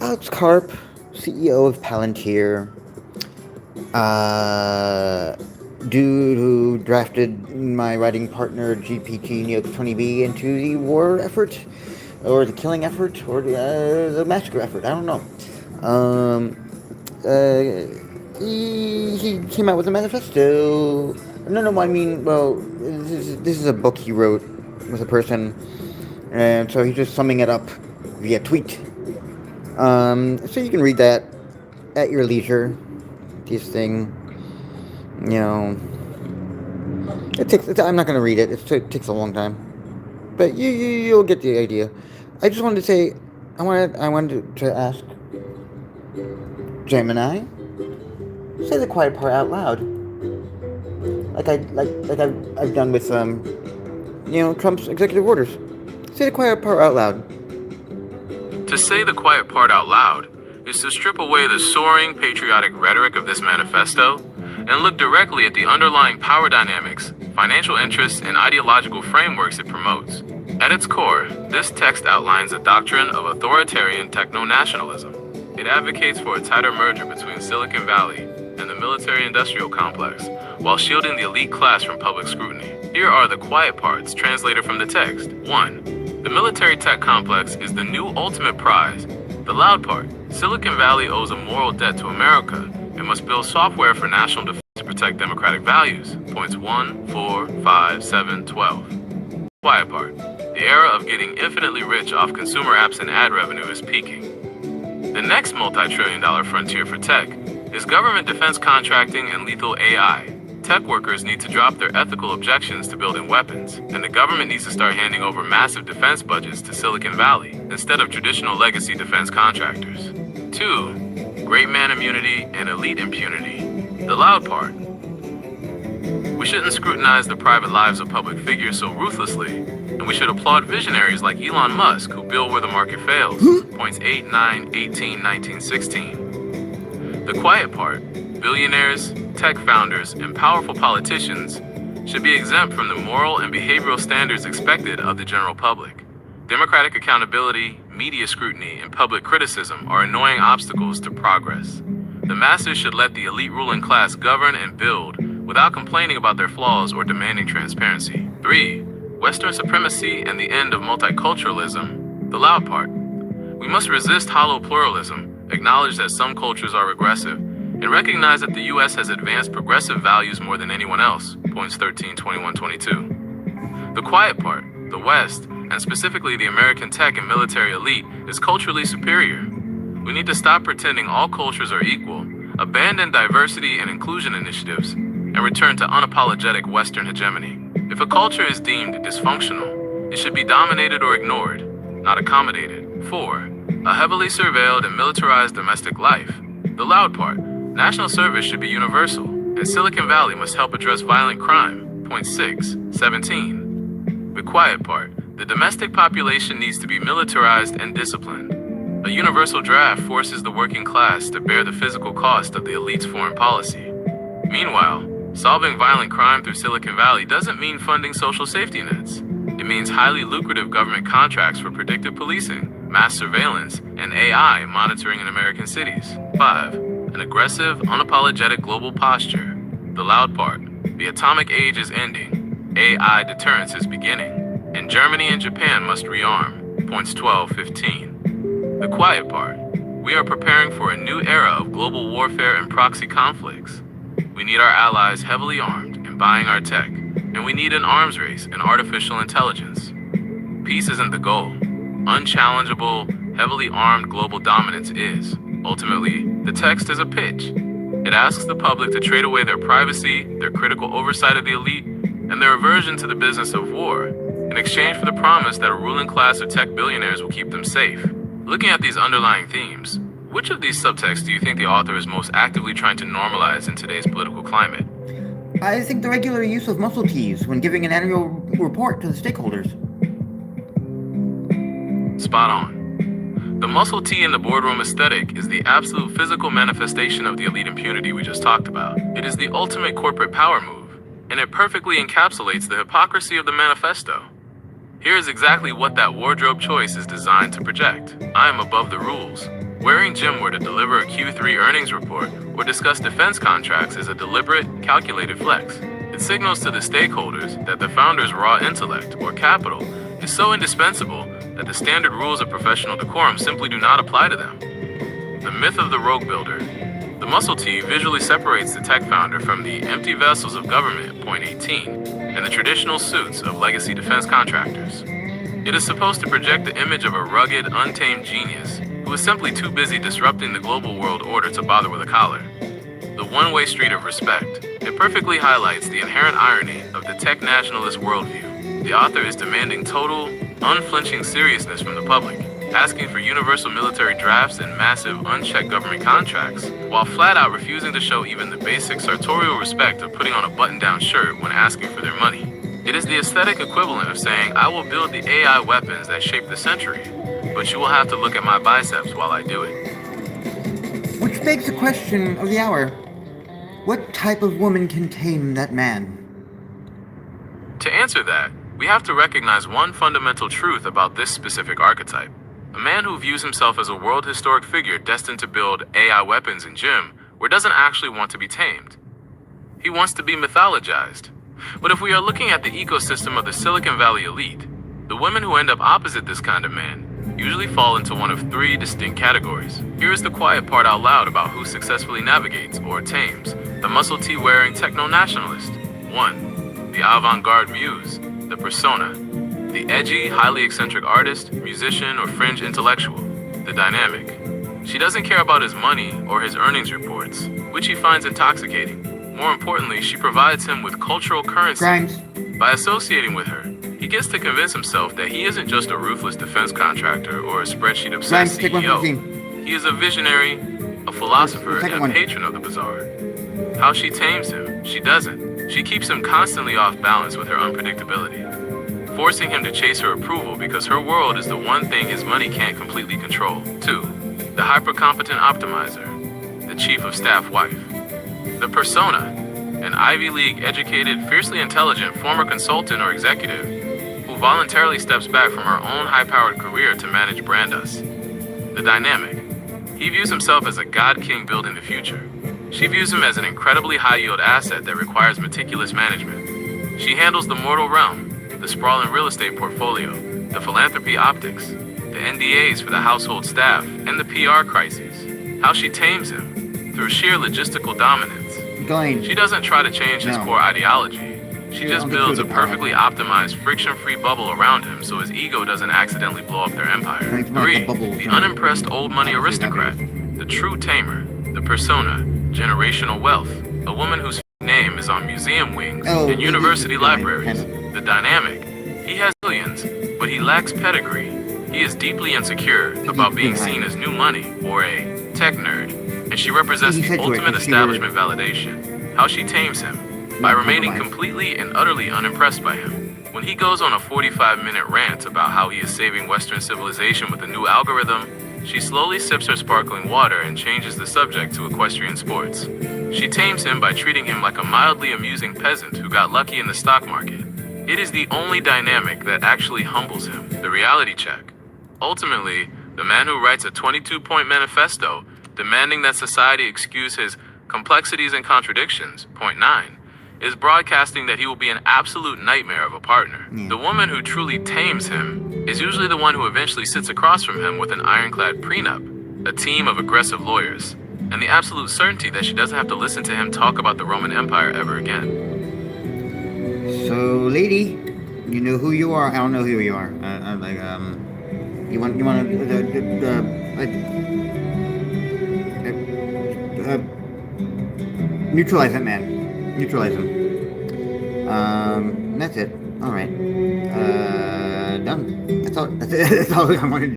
Alex Karp, CEO of Palantir, uh, dude who drafted my writing partner GPT Neox 20B into the war effort, or the killing effort, or the massacre effort. I don't know. Um, he came out with a manifesto. No, I mean, well, this is a book he wrote with a person, and so he's just summing it up via tweet. So you can read that at your leisure. This thing, you know, it takes. I'm not going to read it. It takes a long time, but you'll get the idea. I just wanted to say, I wanted to ask Gemini, say the quiet part out loud, like I've done with Trump's executive orders. Say the quiet part out loud. To say the quiet part out loud is to strip away the soaring patriotic rhetoric of this manifesto and look directly at the underlying power dynamics, financial interests, and ideological frameworks it promotes. At its core, this text outlines a doctrine of authoritarian techno-nationalism. It advocates for a tighter merger between Silicon Valley and the military-industrial complex, while shielding the elite class from public scrutiny. Here are the quiet parts translated from the text. 1. The military tech complex is the new ultimate prize. The loud part. Silicon Valley owes a moral debt to America and must build software for national defense to protect democratic values. Points 1, 4, 5, 7, 12. Quiet part. The era of getting infinitely rich off consumer apps and ad revenue is peaking. The next multi-trillion-dollar frontier for tech is government defense contracting and lethal AI. Tech workers need to drop their ethical objections to building weapons, and the government needs to start handing over massive defense budgets to Silicon Valley instead of traditional legacy defense contractors. 2. Great man immunity and elite impunity. The loud part. We shouldn't scrutinize the private lives of public figures so ruthlessly, and we should applaud visionaries like Elon Musk who build where the market fails. Points 8, 9, 18, 19, 16. The quiet part. Billionaires, tech founders, and powerful politicians should be exempt from the moral and behavioral standards expected of the general public. Democratic accountability, media scrutiny, and public criticism are annoying obstacles to progress. The masses should let the elite ruling class govern and build without complaining about their flaws or demanding transparency. 3. Western supremacy and the end of multiculturalism. The loud part. We must resist hollow pluralism, acknowledge that some cultures are regressive, and recognize that the U.S. has advanced progressive values more than anyone else. Points 13, 21, 22. The quiet part, the West, and specifically the American tech and military elite, is culturally superior. We need to stop pretending all cultures are equal, abandon diversity and inclusion initiatives, and return to unapologetic Western hegemony. If a culture is deemed dysfunctional, it should be dominated or ignored, not accommodated. 4. A heavily surveilled and militarized domestic life. The loud part. National service should be universal, and Silicon Valley must help address violent crime. Point 6, 17. The quiet part. The domestic population needs to be militarized and disciplined. A universal draft forces the working class to bear the physical cost of the elite's foreign policy. Meanwhile, solving violent crime through Silicon Valley doesn't mean funding social safety nets. It means highly lucrative government contracts for predictive policing, mass surveillance, and AI monitoring in American cities. 5. An aggressive, unapologetic global posture. The loud part. The atomic age is ending. AI deterrence is beginning. And Germany and Japan must rearm. Points 12, 15. The quiet part. We are preparing for a new era of global warfare and proxy conflicts. We need our allies heavily armed and buying our tech. And we need an arms race in artificial intelligence. Peace isn't the goal. Unchallengeable, heavily armed global dominance is. Ultimately, the text is a pitch. It asks the public to trade away their privacy, their critical oversight of the elite, and their aversion to the business of war, in exchange for the promise that a ruling class of tech billionaires will keep them safe. Looking at these underlying themes, which of these subtexts do you think the author is most actively trying to normalize in today's political climate? I think the regular use of muscle tees when giving an annual report to the stakeholders. Spot on. The muscle tee in the boardroom aesthetic is the absolute physical manifestation of the elite impunity we just talked about. It is the ultimate corporate power move, and it perfectly encapsulates the hypocrisy of the manifesto. Here is exactly what that wardrobe choice is designed to project. I am above the rules. Wearing gymwear to deliver a Q3 earnings report or discuss defense contracts is a deliberate, calculated flex. It signals to the stakeholders that the founder's raw intellect, or capital, is so indispensable that the standard rules of professional decorum simply do not apply to them. The myth of the rogue builder. The muscle tee visually separates the tech founder from the empty vessels of government at point 18 and the traditional suits of legacy defense contractors. It is supposed to project the image of a rugged, untamed genius who is simply too busy disrupting the global world order to bother with a collar. The one-way street of respect. It perfectly highlights the inherent irony of the tech nationalist worldview. The author is demanding total, unflinching seriousness from the public, asking for universal military drafts and massive, unchecked government contracts, while flat-out refusing to show even the basic sartorial respect of putting on a button-down shirt when asking for their money. It is the aesthetic equivalent of saying, I will build the AI weapons that shape the century, but you will have to look at my biceps while I do it. Which begs the question of the hour. What type of woman can tame that man? To answer that, we have to recognize one fundamental truth about this specific archetype. A man who views himself as a world historic figure destined to build AI weapons in gym, where doesn't actually want to be tamed. He wants to be mythologized. But if we are looking at the ecosystem of the Silicon Valley elite, the women who end up opposite this kind of man usually fall into one of three distinct categories. Here is the quiet part out loud about who successfully navigates or tames the muscle tee wearing techno-nationalist. 1. The avant-garde muse, the persona. The edgy, highly eccentric artist, musician, or fringe intellectual. The dynamic. She doesn't care about his money or his earnings reports, which he finds intoxicating. More importantly, she provides him with cultural currency. Grimes. By associating with her, he gets to convince himself that he isn't just a ruthless defense contractor or a spreadsheet-obsessed Grimes, take one for the CEO. team. He is a visionary, a philosopher, Second and a one. patron of the bizarre. How she tames him, she doesn't. She keeps him constantly off balance with her unpredictability, forcing him to chase her approval because her world is the one thing his money can't completely control. 2. The hyper-competent optimizer, the chief of staff wife. The persona, an Ivy League educated, fiercely intelligent former consultant or executive who voluntarily steps back from her own high-powered career to manage Brandos. The dynamic. He views himself as a god king building the future. She views him as an incredibly high-yield asset that requires meticulous management. She handles the mortal realm, the sprawling real estate portfolio, the philanthropy optics, the NDAs for the household staff, and the PR crises. How she tames him, through sheer logistical dominance. Going. She doesn't try to change his No. core ideology. She Yeah, just I'll get builds through a the perfectly optimized, friction-free bubble around him so his ego doesn't accidentally blow up their empire. Right, not 3. the bubble, The yeah. unimpressed old money aristocrat. The true tamer. The persona. Generational wealth. A woman whose name is on museum wings Oh, and university this guy, libraries. kind The dynamic. He has millions, but he lacks pedigree. He is deeply insecure about being seen as new money or a tech nerd, and she represents He the said to it, ultimate if she were- establishment validation. How she tames him, by Not remaining compromised. completely and utterly unimpressed by him. When he goes on a 45-minute rant about how he is saving Western civilization with a new algorithm, she slowly sips her sparkling water and changes the subject to equestrian sports. She tames him by treating him like a mildly amusing peasant who got lucky in the stock market. It is the only dynamic that actually humbles him, the reality check. Ultimately, the man who writes a 22-point manifesto demanding that society excuse his complexities and contradictions, point 9, is broadcasting that he will be an absolute nightmare of a partner. The woman who truly tames him is usually the one who eventually sits across from him with an ironclad prenup, a team of aggressive lawyers, and the absolute certainty that she doesn't have to listen to him talk about the Roman Empire ever again. So, lady, you know who you are. I don't know who you are. You want neutralize that man. Neutralize him. That's it. All right. Done. That's all. That's all I wanted to do.